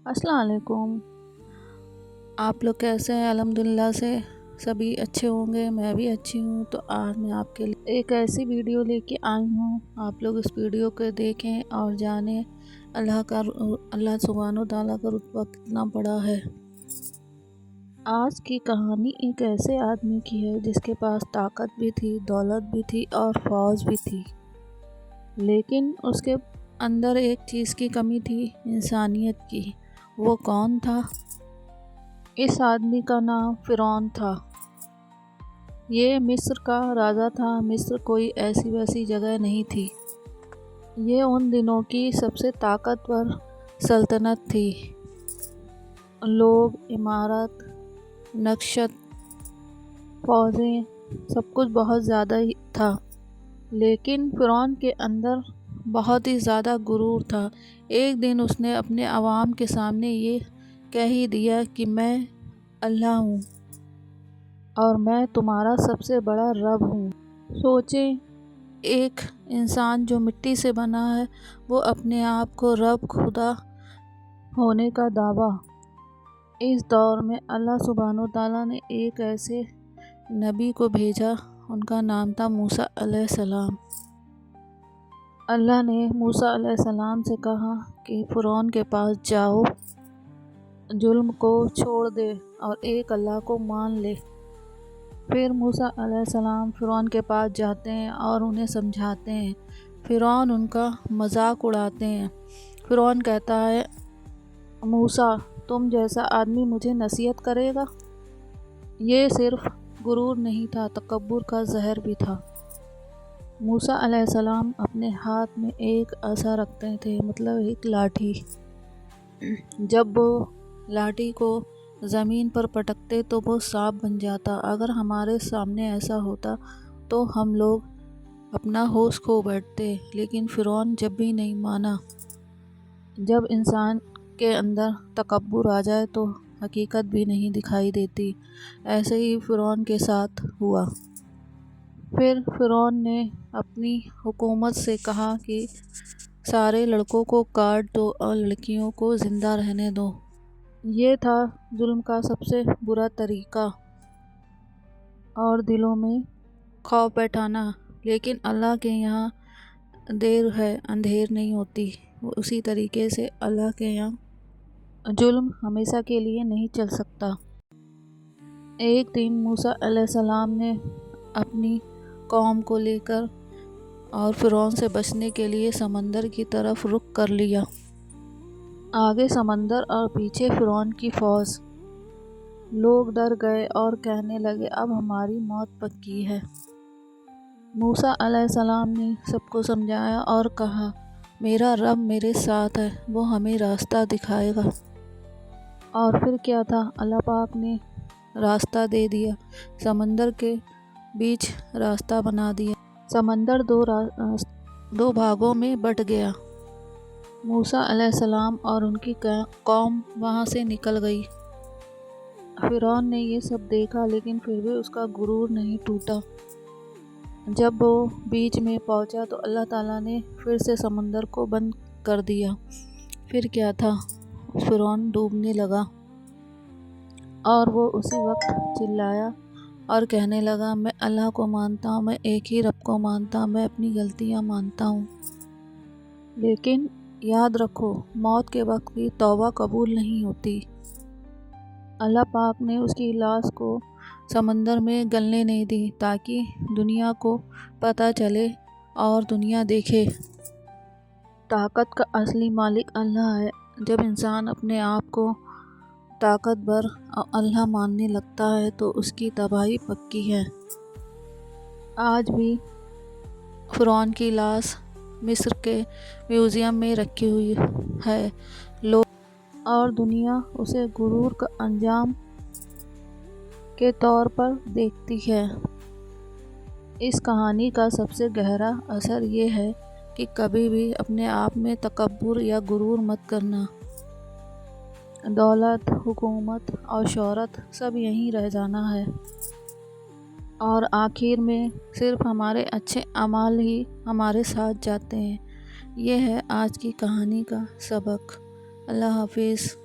السلام علیکم۔ آپ لوگ کیسے ہیں؟ الحمدللہ سے سبھی اچھے ہوں گے، میں بھی اچھی ہوں۔ تو آج میں آپ کے لیے ایک ایسی ویڈیو لے کے آئی ہوں، آپ لوگ اس ویڈیو کو دیکھیں اور جانیں اللہ سبحانہ و تعالیٰ کا رتبہ کتنا بڑا ہے۔ آج کی کہانی ایک ایسے آدمی کی ہے جس کے پاس طاقت بھی تھی، دولت بھی تھی اور فوج بھی تھی، لیکن اس کے اندر ایک چیز کی کمی تھی، انسانیت کی۔ وہ کون تھا؟ اس آدمی کا نام فرعون تھا۔ یہ مصر کا راجا تھا۔ مصر کوئی ایسی ویسی جگہ نہیں تھی، یہ ان دنوں کی سب سے طاقتور سلطنت تھی۔ لوگ، عمارت، نقشت، فوجیں، سب کچھ بہت زیادہ ہی تھا، لیکن فرعون کے اندر بہت ہی زیادہ غرور تھا۔ ایک دن اس نے اپنے عوام کے سامنے یہ کہہ ہی دیا کہ میں اللہ ہوں اور میں تمہارا سب سے بڑا رب ہوں۔ سوچیں، ایک انسان جو مٹی سے بنا ہے، وہ اپنے آپ کو رب، خدا ہونے کا دعویٰ۔ اس دور میں اللہ سبحانہ و تعالیٰ نے ایک ایسے نبی کو بھیجا، ان کا نام تھا موسیٰ علیہ السلام۔ اللہ نے موسیٰ علیہ السلام سے کہا کہ فرعون کے پاس جاؤ، ظلم کو چھوڑ دے اور ایک اللہ کو مان لے۔ پھر موسیٰ علیہ السلام فرعون کے پاس جاتے ہیں اور انہیں سمجھاتے ہیں۔ فرعون ان کا مذاق اڑاتے ہیں۔ فرعون کہتا ہے، موسیٰ، تم جیسا آدمی مجھے نصیحت کرے گا؟ یہ صرف غرور نہیں تھا، تکبر کا زہر بھی تھا۔ موسیٰ علیہ السلام اپنے ہاتھ میں ایک عصا رکھتے تھے، مطلب ایک لاٹھی۔ جب وہ لاٹھی کو زمین پر پٹکتے تو وہ سانپ بن جاتا۔ اگر ہمارے سامنے ایسا ہوتا تو ہم لوگ اپنا ہوش کھو بیٹھتے، لیکن فرعون جب بھی نہیں مانا۔ جب انسان کے اندر تکبر آ جائے تو حقیقت بھی نہیں دکھائی دیتی۔ ایسے ہی فرعون کے ساتھ ہوا۔ پھر فرعون نے اپنی حکومت سے کہا کہ سارے لڑکوں کو کاٹ دو اور لڑکیوں کو زندہ رہنے دو۔ یہ تھا ظلم کا سب سے برا طریقہ اور دلوں میں خوف بیٹھانا۔ لیکن اللہ کے یہاں دیر ہے اندھیر نہیں ہوتی۔ اسی طریقے سے اللہ کے یہاں ظلم ہمیشہ کے لیے نہیں چل سکتا۔ ایک دن موسیٰ علیہ السلام نے اپنی قوم کو لے کر اور فرعون سے بچنے کے لیے سمندر کی طرف رخ کر لیا۔ آگے سمندر اور پیچھے فرعون کی فوج۔ لوگ ڈر گئے اور کہنے لگے، اب ہماری موت پکی ہے۔ موسیٰ علیہ السلام نے سب کو سمجھایا اور کہا، میرا رب میرے ساتھ ہے، وہ ہمیں راستہ دکھائے گا۔ اور پھر کیا تھا، اللہ پاک نے راستہ دے دیا، سمندر کے بیچ راستہ بنا دیا۔ سمندر دو بھاگوں میں بٹ گیا۔ موسیٰ علیہ السلام اور ان کی قوم وہاں سے نکل گئی۔ فرعون نے یہ سب دیکھا، لیکن پھر بھی اس کا غرور نہیں ٹوٹا۔ جب وہ بیچ میں پہنچا تو اللہ تعالیٰ نے پھر سے سمندر کو بند کر دیا۔ پھر کیا تھا، فرعون ڈوبنے لگا اور وہ اسی وقت چلایا اور کہنے لگا، میں اللہ کو مانتا ہوں، میں ایک ہی رب کو مانتا ہوں، میں اپنی غلطیاں مانتا ہوں۔ لیکن یاد رکھو، موت کے وقت کی توبہ قبول نہیں ہوتی۔ اللہ پاک نے اس کی لاش کو سمندر میں گلنے نہیں دی تاکہ دنیا کو پتہ چلے اور دنیا دیکھے طاقت کا اصلی مالک اللہ ہے۔ جب انسان اپنے آپ کو طاقتور اور اللہ ماننے لگتا ہے تو اس کی تباہی پکی ہے۔ آج بھی فرعون کی لاش مصر کے میوزیم میں رکھی ہوئی ہے۔ لوگ اور دنیا اسے غرور کا انجام کے طور پر دیکھتی ہے۔ اس کہانی کا سب سے گہرا اثر یہ ہے کہ کبھی بھی اپنے آپ میں تکبر یا غرور مت کرنا۔ دولت، حکومت اور شہرت سب یہیں رہ جانا ہے، اور آخر میں صرف ہمارے اچھے اعمال ہی ہمارے ساتھ جاتے ہیں۔ یہ ہے آج کی کہانی کا سبق۔ اللہ حافظ۔